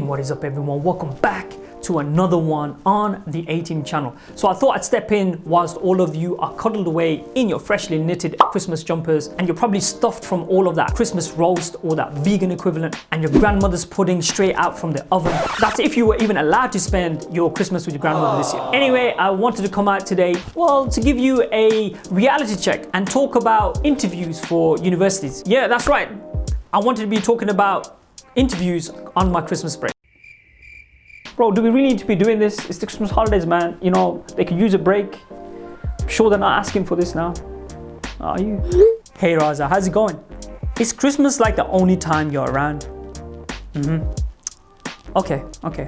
What is up, everyone? Welcome back to another one on the A-Team channel. So I thought I'd step in whilst all of you are cuddled away in your freshly knitted Christmas jumpers, and you're probably stuffed from all of that Christmas roast or that vegan equivalent, and your grandmother's pudding straight out from the oven. That's if you were even allowed to spend your Christmas with your grandmother this year. Anyway, I wanted to come out today, well, to give you a reality check and talk about interviews for universities. Yeah, that's right. I wanted to be talking about interviews on my Christmas break. Bro, do we really need to be doing this? It's the Christmas holidays, man. You know, they could use a break. I'm sure they're not asking for this now. Are you? Hey Raza, how's it going? Is Christmas like the only time you're around? Okay. Okay,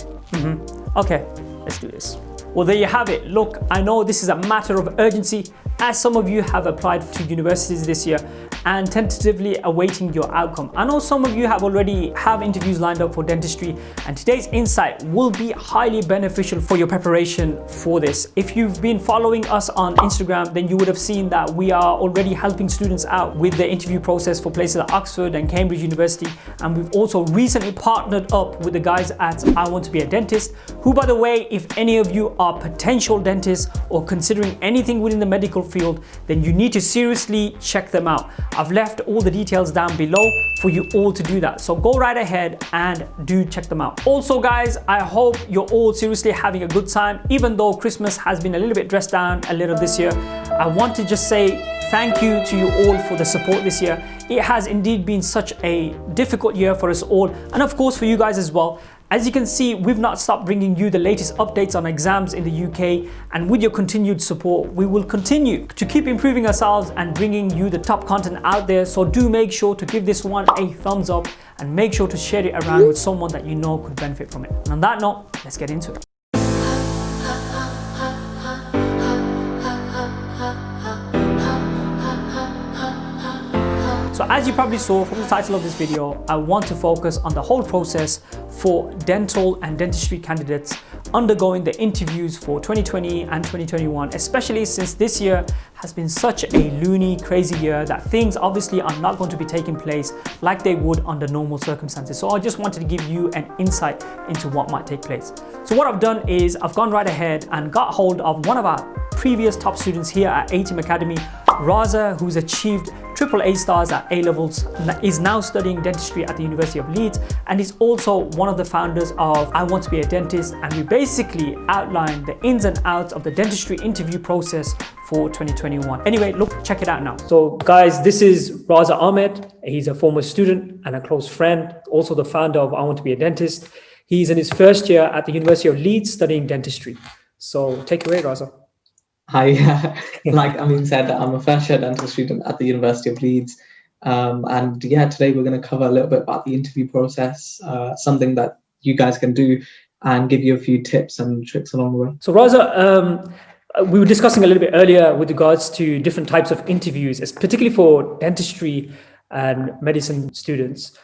let's do this. Well, there you have it. Look, I know this is a matter of urgency, as some of you have applied to universities this year and tentatively awaiting your outcome. I know some of you have already have interviews lined up for dentistry, and today's insight will be highly beneficial for your preparation for this. If you've been following us on Instagram, then you would have seen that we are already helping students out with the interview process for places like Oxford and Cambridge University. And we've also recently partnered up with the guys at I Want to Be a Dentist, who, by the way, if any of you are potential dentists or considering anything within the medical field, then you need to seriously check them out. I've left all the details down below for you all to do that. So go right ahead and do check them out. Also guys, I hope you're all seriously having a good time, even though Christmas has been a little bit dressed down a little this year. I want to just say thank you to you all for the support this year. It has indeed been such a difficult year for us all, and of course for you guys as well. As you can see, we've not stopped bringing you the latest updates on exams in the UK, and with your continued support, we will continue to keep improving ourselves and bringing you the top content out there. So do make sure to give this one a thumbs up and make sure to share it around with someone that you know could benefit from it. And on that note, let's get into it. So as you probably saw from the title of this video, I want to focus on the whole process for dental and dentistry candidates undergoing the interviews for 2020 and 2021, especially since this year has been such a loony, crazy year that things obviously are not going to be taking place like they would under normal circumstances. So I just wanted to give you an insight into what might take place. So what I've done is I've gone right ahead and got hold of one of our previous top students here at Ateam Raza, who's achieved AAA stars at A-levels, is now studying dentistry at the University of Leeds, and is also one of the founders of I Want to Be a Dentist. And we basically outlined the ins and outs of the dentistry interview process for 2021. Anyway, look, check it out now. So guys, this is Raza Ahmed. He's a former student and a close friend, also the founder of I Want to Be a Dentist. He's in his first year at the University of Leeds studying dentistry. So take it away, Raza. Hi, like Amin said, I'm a first year dental student at the University of Leeds. And yeah, today we're going to cover a little bit about the interview process, something that you guys can do, and give you a few tips and tricks along the way. So Raza, we were discussing a little bit earlier with regards to different types of interviews, particularly for dentistry and medicine students.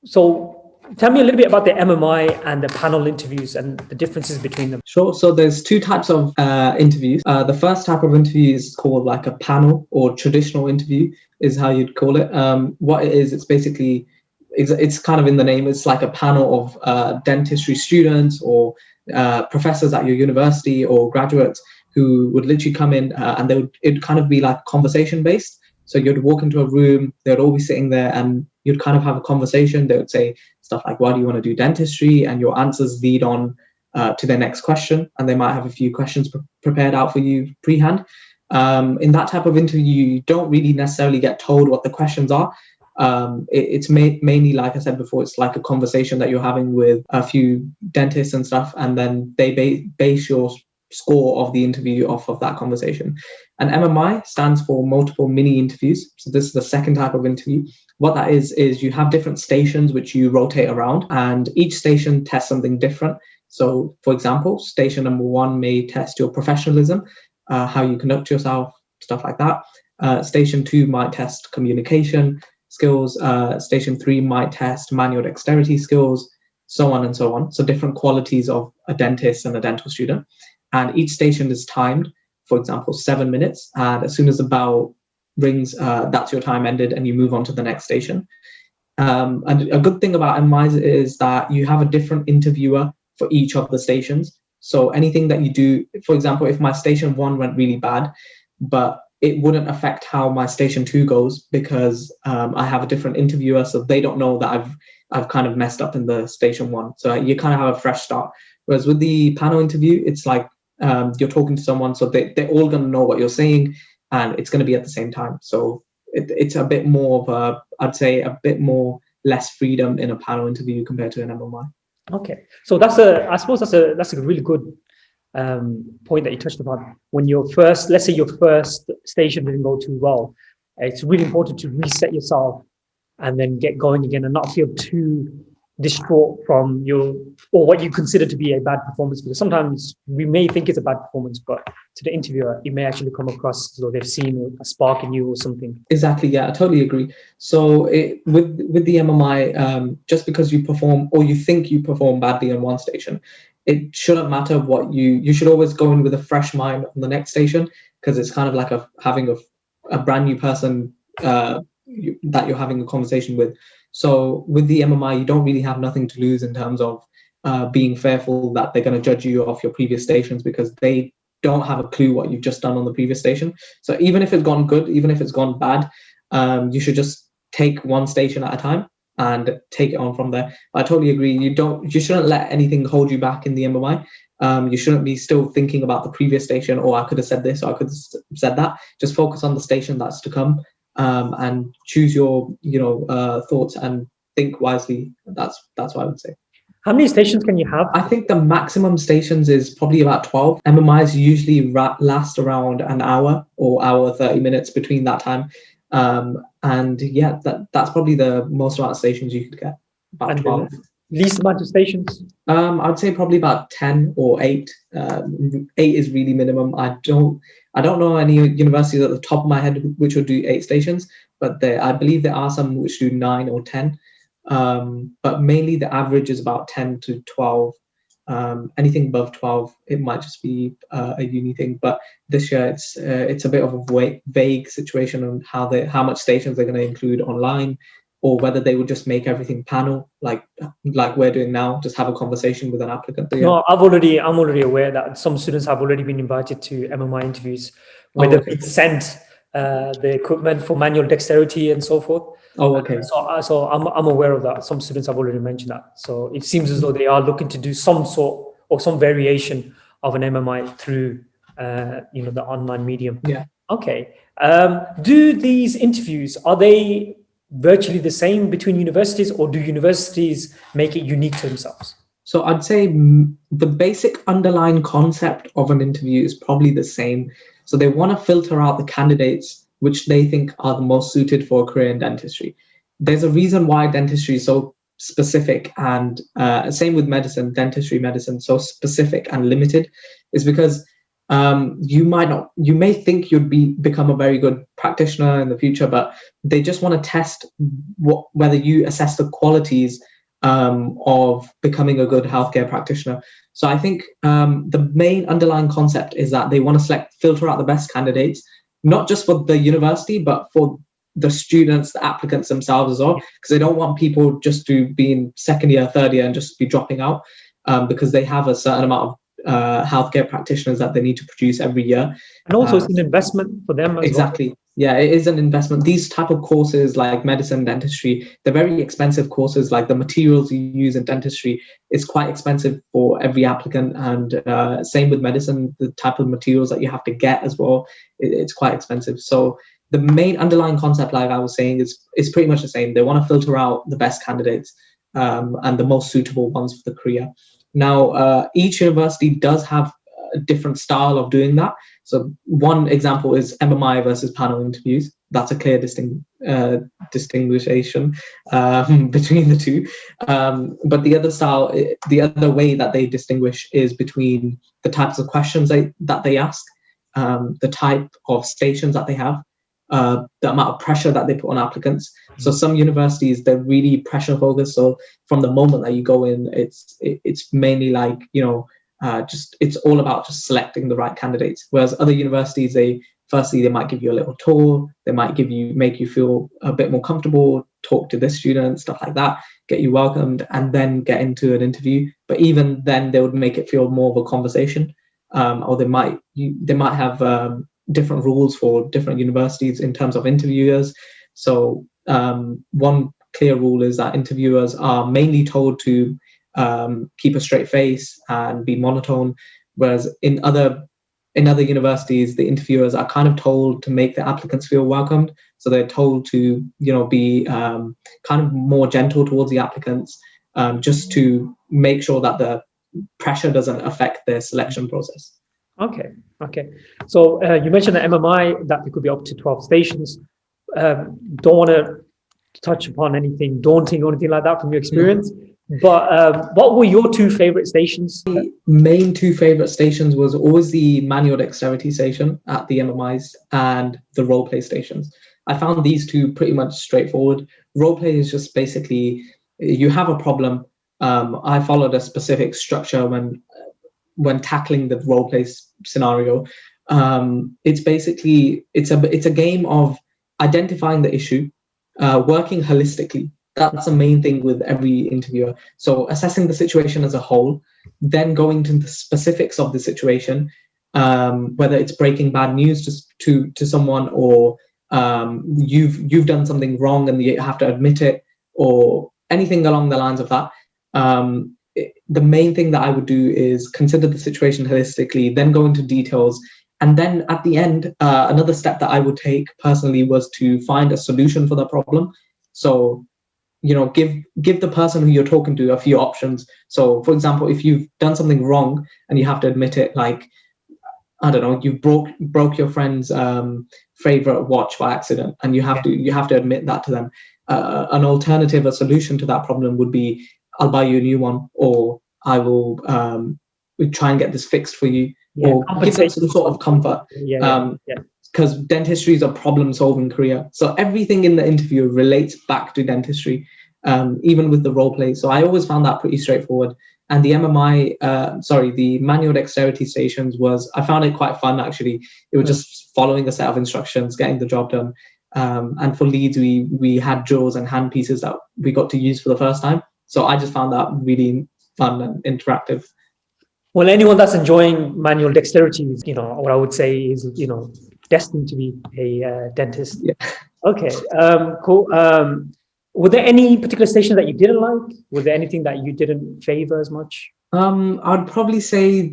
So tell me a little bit about the MMI and the panel interviews and the differences between them. Sure. So there's two types of interviews. The first type of interview is called like a panel, or traditional interview is how you'd call it. What it is, it's basically, it's kind of in the name, it's like a panel of dentistry students or professors at your university or graduates who would literally come in and it'd kind of be like conversation based. So you'd walk into a room, they'd all be sitting there and you'd kind of have a conversation. They would say stuff like, why do you want to do dentistry? And your answers lead on to their next question. And they might have a few questions prepared out for you pre-hand. In that type of interview, you don't really necessarily get told what the questions are. It's mainly, like I said before, it's like a conversation that you're having with a few dentists and stuff. And then they base your score of the interview off of that conversation. And MMI stands for multiple mini interviews. So this is the second type of interview. What that is you have different stations which you rotate around, and each station tests something different. So for example, station number 1 may test your professionalism, how you conduct yourself, stuff like that. Station 2 might test communication skills. Station 3 might test manual dexterity skills, so on and so on. So different qualities of a dentist and a dental student. And each station is timed, for example, 7 minutes. And as soon as the bell rings, that's your time ended and you move on to the next station. And a good thing about MMIs is that you have a different interviewer for each of the stations. So anything that you do, for example, if my station 1 went really bad, but it wouldn't affect how my station 2 goes, because I have a different interviewer, so they don't know that I've kind of messed up in the station 1. So you kind of have a fresh start. Whereas with the panel interview, it's like you're talking to someone, so they're all going to know what you're saying, and it's going to be at the same time. So it's a bit more of I'd say a bit more less freedom in a panel interview compared to an MMI. Okay, so I suppose that's a really good point that you touched upon. When let's say your first station didn't go too well, it's really important to reset yourself and then get going again and not feel too distraught from what you consider to be a bad performance, because sometimes we may think it's a bad performance, but to the interviewer it may actually come across as though they've seen a spark in you or something. Exactly, yeah, I totally agree. So with the MMI, just because you perform or you think you perform badly on one station, it shouldn't matter what you should always go in with a fresh mind on the next station, because it's kind of like having a brand new person that you're having a conversation with. So with the MMI, you don't really have nothing to lose in terms of being fearful that they're going to judge you off your previous stations, because they don't have a clue what you've just done on the previous station. So even if it's gone good, even if it's gone bad, you should just take one station at a time and take it on from there. I totally agree. You shouldn't let anything hold you back in the MMI. You shouldn't be still thinking about the previous station, or I could have said this, or I could have said that. Just focus on the station that's to come, and choose your thoughts and think wisely. That's what I would say. How many stations can you have? I think the maximum stations is probably about 12. MMIs usually last around an hour or hour 30 minutes between that time. And yeah, that's probably the most amount of stations you could get. About 12. Least amount of stations? I'd say probably about 10 or 8. 8 is really minimum. I don't know any universities at the top of my head which will do 8 stations, but I believe there are some which do 9 or 10. But mainly the average is about 10 to 12. Anything above 12, it might just be a uni thing. But this year it's a bit of a vague situation on how much stations they're going to include online, or whether they would just make everything panel like we're doing now, just have a conversation with an applicant. No, I'm already aware that some students have already been invited to MMI interviews where they've been sent the equipment for manual dexterity and so forth. Oh, okay. So I'm aware of that. Some students have already mentioned that. So it seems as though they are looking to do some sort or some variation of an MMI through the online medium. Yeah. Okay. Do these interviews, are they virtually the same between universities, or do universities make it unique to themselves? So I'd say the basic underlying concept of an interview is probably the same. So they want to filter out the candidates which they think are the most suited for a career in dentistry. There's a reason why dentistry is so specific, and same with medicine, medicine, so specific and limited, is because you may think you'd become a very good practitioner in the future, but they just want to test whether you assess the qualities of becoming a good healthcare practitioner. So I think the main underlying concept is that they want to filter out the best candidates, not just for the university, but for the students, the applicants themselves as well, because they don't want people just to be in second year, third year and just be dropping out, because they have a certain amount of healthcare practitioners that they need to produce every year. And also it's an investment for them as exactly. well. Yeah, it is an investment. These type of courses like medicine, dentistry, they're very expensive courses. Like the materials you use in dentistry is quite expensive for every applicant, and same with medicine, the type of materials that you have to get as well, it's quite expensive. So the main underlying concept, like I was saying, is pretty much the same. They want to filter out the best candidates and the most suitable ones for the career. Now, each university does have a different style of doing that. So one example is MMI versus panel interviews. That's a clear distinction between the two. But the other style, the other way that they distinguish is between the types of questions that they ask, the type of stations that they have, the amount of pressure that they put on applicants. So some universities, they're really pressure focused. So from the moment that you go in, it's mainly like, it's all about just selecting the right candidates. Whereas other universities, they might give you a little tour, they might make you feel a bit more comfortable, talk to this student, stuff like that, get you welcomed, and then get into an interview. But even then, they would make it feel more of a conversation, or they might have different rules for different universities in terms of interviewers. So one clear rule is that interviewers are mainly told to keep a straight face and be monotone, whereas in other universities, the interviewers are kind of told to make the applicants feel welcomed. So they're told to, be kind of more gentle towards the applicants, just to make sure that the pressure doesn't affect their selection process. Okay. So you mentioned the MMI, that it could be up to 12 stations. Don't want to touch upon anything daunting or anything like that from your experience. No. But what were your two favorite stations? The main two favorite stations was always the manual dexterity station at the MMIs and the role play stations. I found these two pretty much straightforward. Role play is just basically, you have a problem. I followed a specific structure when tackling the role play scenario. It's basically, it's a game of identifying the issue, working holistically. That's the main thing with every interviewer. So assessing the situation as a whole, then going to the specifics of the situation, whether it's breaking bad news to someone, or you've done something wrong and you have to admit it, or anything along the lines of that. The main thing that I would do is consider the situation holistically, then go into details. And then at the end, another step that I would take personally was to find a solution for the problem. So, give the person who you're talking to a few options. So, for example, if you've done something wrong and you have to admit it, like, I don't know, you broke your friend's favorite watch by accident, and you have to admit that to them. An alternative, a solution to that problem would be, I'll buy you a new one, or I will try and get this fixed for you, or give them some sort of comfort. Because dentistry is a problem-solving career. So everything in the interview relates back to dentistry, even with the role play. So I always found that pretty straightforward. And the the manual dexterity stations I found it quite fun, actually. It was just following a set of instructions, getting the job done. And for Leeds, we had drills and hand pieces that we got to use for the first time. So I just found that really fun and interactive. Well, anyone that's enjoying manual dexterity, what I would say is, destined to be a dentist. Yeah. Okay, cool. Were there any particular station that you didn't like? Was there anything that you didn't favor as much? I'd probably say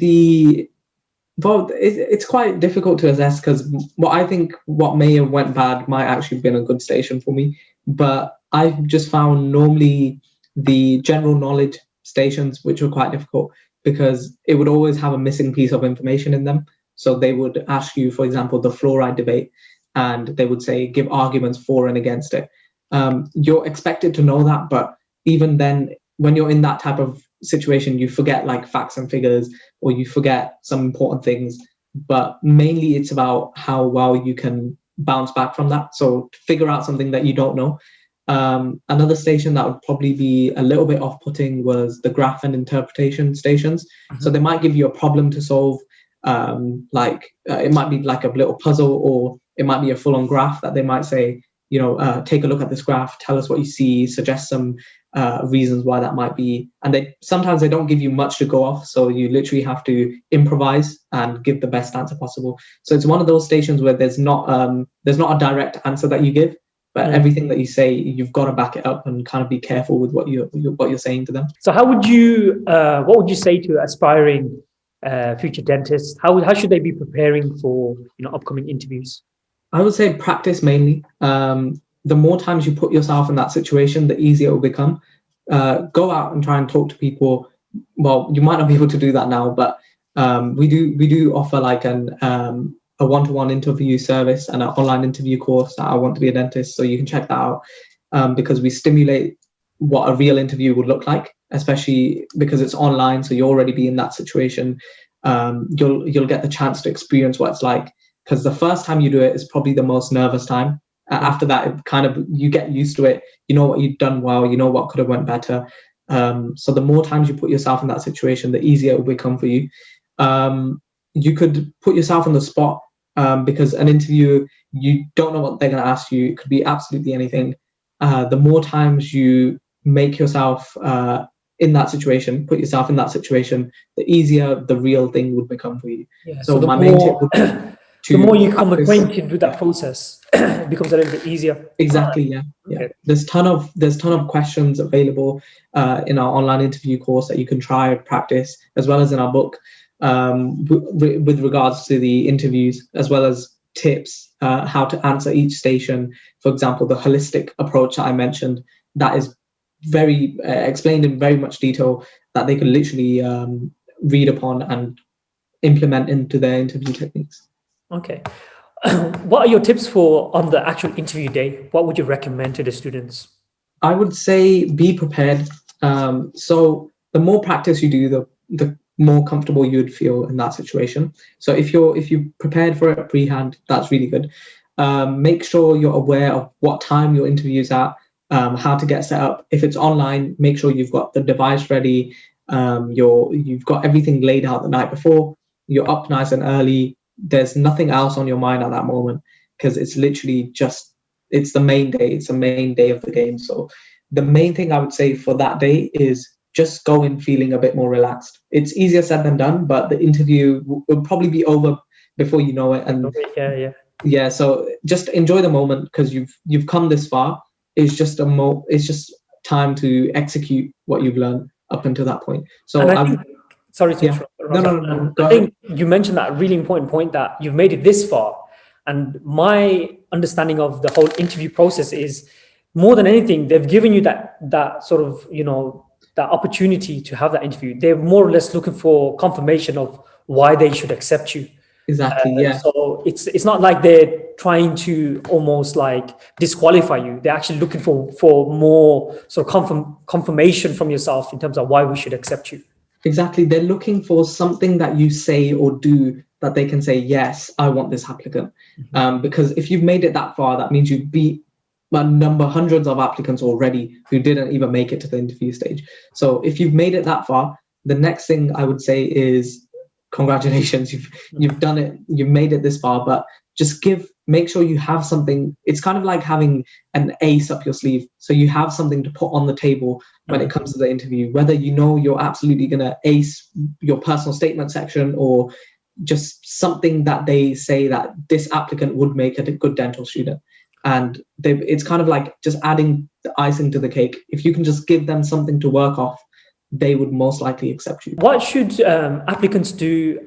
it's quite difficult to assess, because what may have went bad might actually have been a good station for me. But I've just found normally the general knowledge stations, which were quite difficult, because it would always have a missing piece of information in them. So they would ask you, for example, the fluoride debate, and they would say, give arguments for and against it. You're expected to know that, but even then, when you're in that type of situation, you forget like facts and figures, or you forget some important things. But mainly it's about how well you can bounce back from that. So figure out something that you don't know. Another station that would probably be a little bit off-putting was the graph and interpretation stations. Mm-hmm. So they might give you a problem to solve, it might be like a little puzzle, or it might be a full-on graph that they might say, take a look at this graph, tell us what you see, suggest some reasons why that might be. And sometimes they don't give you much to go off, so you literally have to improvise and give the best answer possible. So it's one of those stations where there's not a direct answer that you give, but everything that you say, you've got to back it up and kind of be careful with what you're saying to them. So what would you say to aspiring future dentists? How should they be preparing for upcoming interviews? I would say practice mainly. The more times you put yourself in that situation, the easier it will become. Go out and try and talk to people. Well, you might not be able to do that now, but we do offer like a one-to-one interview service and an online interview course that I Want to Be a Dentist. So you can check that out, because we stimulate what a real interview would look like, especially because it's online. So you'll already be in that situation. You'll get the chance to experience what it's like, because the first time you do it is probably the most nervous time. After that, you get used to it. You know what you've done well. You know what could have went better. So the more times you put yourself in that situation, the easier it will become for you. You could put yourself on the spot, because an interview, you don't know what they're going to ask you. It could be absolutely anything. the more times you make yourself in that situation, put yourself in that situation, the easier the real thing would become for you. Yeah. So So my main tip would be the more to you come practice. acquainted with that process, it becomes a little bit easier. Exactly. Yeah. Yeah. Okay. There's ton of questions available in our online interview course that you can try and practice, as well as in our book, with regards to the interviews, as well as tips how to answer each station. For example, the holistic approach that I mentioned, that is very explained in very much detail, that they can literally read upon and implement into their interview techniques. Okay. What are your tips for on the actual interview day? What would you recommend to the students? I would say be prepared. So the more practice you do, the more comfortable you would feel in that situation. So if you prepared for it pre-hand, that's really good. Make sure you're aware of what time your interview is at, how to get set up. If it's online, make sure you've got the device ready. You've got everything laid out the night before. You're up nice and early. There's nothing else on your mind at that moment, because it's literally just, it's the main day. It's the main day of the game. So the main thing I would say for that day is just go in feeling a bit more relaxed. It's easier said than done, but the interview will probably be over before you know it. And Yeah. So just enjoy the moment, because you've come this far. It's just time to execute what you've learned up until that point. So And I think, sorry to interrupt. No. I think you mentioned that really important point, that you've made it this far. And my understanding of the whole interview process is, more than anything, they've given you that sort of, that opportunity to have that interview. They're more or less looking for confirmation of why they should accept you. Exactly. Yeah. So it's not like they're trying to almost like disqualify you. They're actually looking for more sort of confirmation from yourself in terms of why we should accept you. Exactly. They're looking for something that you say or do that they can say, yes, I want this applicant. Because if you've made it that far, that means you beat hundreds of applicants already who didn't even make it to the interview stage. So if you've made it that far, the next thing I would say is congratulations. You've done it. You've made it this far, but just make sure you have something. It's kind of like having an ace up your sleeve. So you have something to put on the table when it comes to the interview, whether you're absolutely going to ace your personal statement section, or just something that they say that this applicant would make a good dental student. And it's kind of like just adding the icing to the cake. If you can just give them something to work off, they would most likely accept you. What should applicants do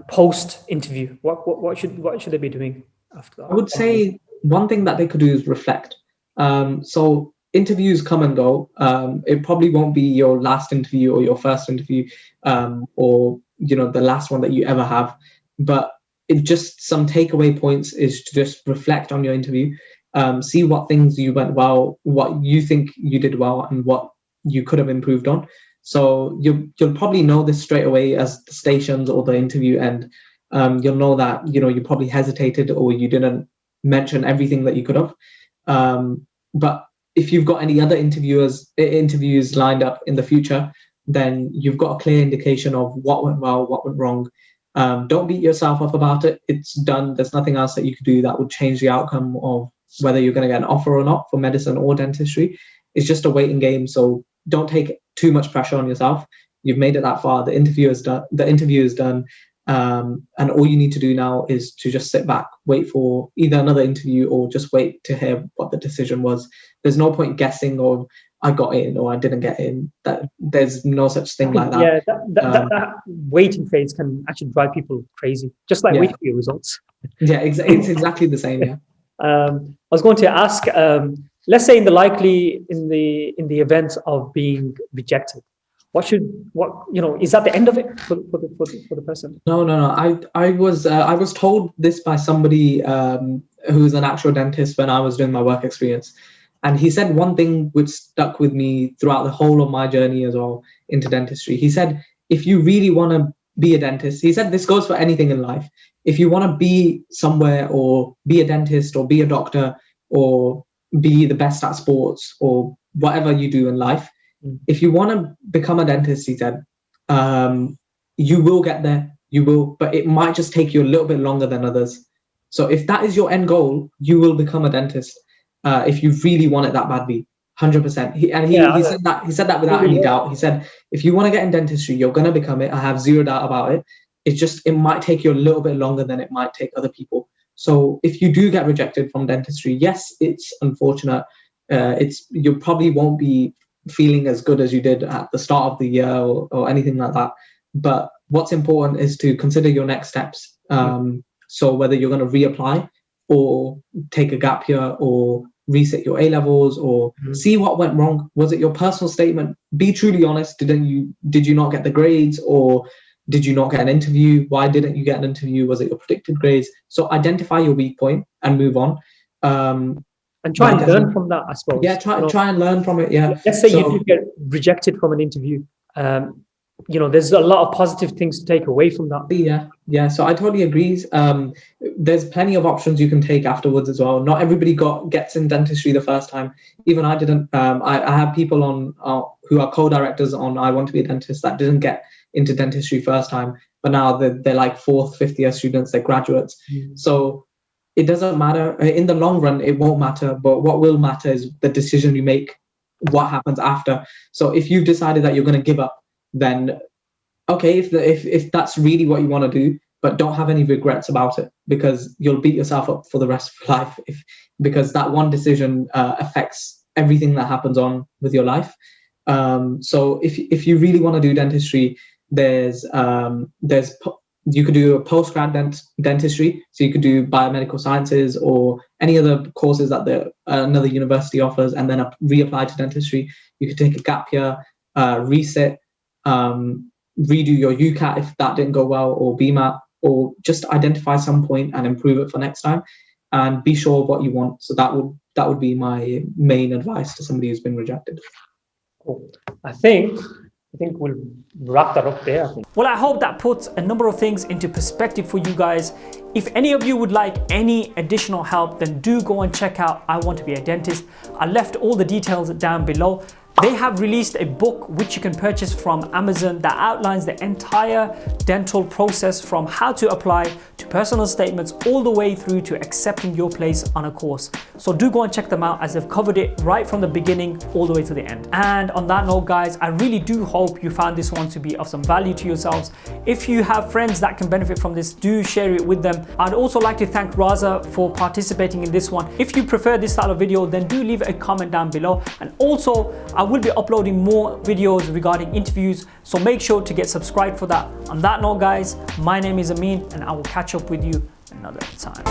post interview? What should they be doing after that? I would say one thing that they could do is reflect. So interviews come and go. It probably won't be your last interview or your first interview, or the last one that you ever have. But it just, some takeaway points is to just reflect on your interview, see what things you went well, what you think you did well, and what you could have improved on. So you'll probably know this straight away as the stations or the interview end. You'll know that you probably hesitated, or you didn't mention everything that you could have. But if you've got any other interviews lined up in the future, then you've got a clear indication of what went well, what went wrong. Don't beat yourself up about it. It's done. There's nothing else that you could do that would change the outcome of whether you're going to get an offer or not for medicine or dentistry. It's just a waiting game. So don't take too much pressure on yourself. You've made it that far. The interview is done. And all you need to do now is to just sit back, wait for either another interview, or just wait to hear what the decision was. There's no point guessing, or I got in or I didn't get in. That there's no such thing like that. Yeah, that waiting phase can actually drive people crazy. Just like waiting for your results. Yeah, it's exactly the same. Yeah. I was going to ask, let's say in the event of being rejected, is that the end of it for the person? No. I was told this by somebody who's an actual dentist when I was doing my work experience. And he said one thing which stuck with me throughout the whole of my journey as well into dentistry. He said, if you really want to be a dentist, he said this goes for anything in life. If you want to be somewhere, or be a dentist, or be a doctor, or be the best at sports, or whatever you do in life, if you want to become a dentist, he said, you will get there. You will, but it might just take you a little bit longer than others. So if that is your end goal, you will become a dentist. if you really want it that badly. 100%. He said that without any doubt. He said, if you want to get in dentistry, you're going to become it. I have zero doubt about it. It might take you a little bit longer than it might take other people. So if you do get rejected from dentistry, yes, it's unfortunate. You probably won't be feeling as good as you did at the start of the year or anything like that. But what's important is to consider your next steps. So whether you're going to reapply or take a gap year or reset your A-levels or see what went wrong. Was it your personal statement? Be truly honest. Did you not get the grades, or did you not get an interview? Why didn't you get an interview? Was it your predicted grades? So identify your weak point and move on. And try and learn from that, I suppose. Yeah, try and learn from it. Yeah. Let's say you do get rejected from an interview. There's a lot of positive things to take away from that. Yeah. So I totally agree. There's plenty of options you can take afterwards as well. Not everybody gets in dentistry the first time. Even I didn't. I have people on who are co-directors on I Want to Be a Dentist that didn't get into dentistry first time, but now they're like 4th, 5th year students. They're graduates. So it doesn't matter. In the long run, it won't matter. But what will matter is the decision you make, what happens after. So if you've decided that you're going to give up, then okay, if that's really what you want to do, but don't have any regrets about it, because you'll beat yourself up for the rest of your life because that one decision affects everything that happens on with your life. So if you really want to do dentistry, you could do a postgrad dentistry. So you could do biomedical sciences or any other courses that another university offers, and then reapply to dentistry. You could take a gap year, reset, redo your UCAT if that didn't go well, or BMAT, or just identify some point and improve it for next time, and be sure of what you want. So that would be my main advice to somebody who's been rejected. Cool. I think we'll wrap that up there. Well, I hope that puts a number of things into perspective for you guys. If any of you would like any additional help, then do go and check out I Want to Be a Dentist. I left all the details down below. They have released a book which you can purchase from Amazon that outlines the entire dental process, from how to apply to personal statements all the way through to accepting your place on a course. So do go and check them out, as they've covered it right from the beginning all the way to the end. And on that note, guys, I really do hope you found this one to be of some value to yourselves. If you have friends that can benefit from this, do share it with them. I'd also like to thank Raza for participating in this one. If you prefer this style of video, then do leave a comment down below. And also, I will be uploading more videos regarding interviews, so make sure to get subscribed for that. On that note, guys, my name is Amin, and I will catch up with you another time.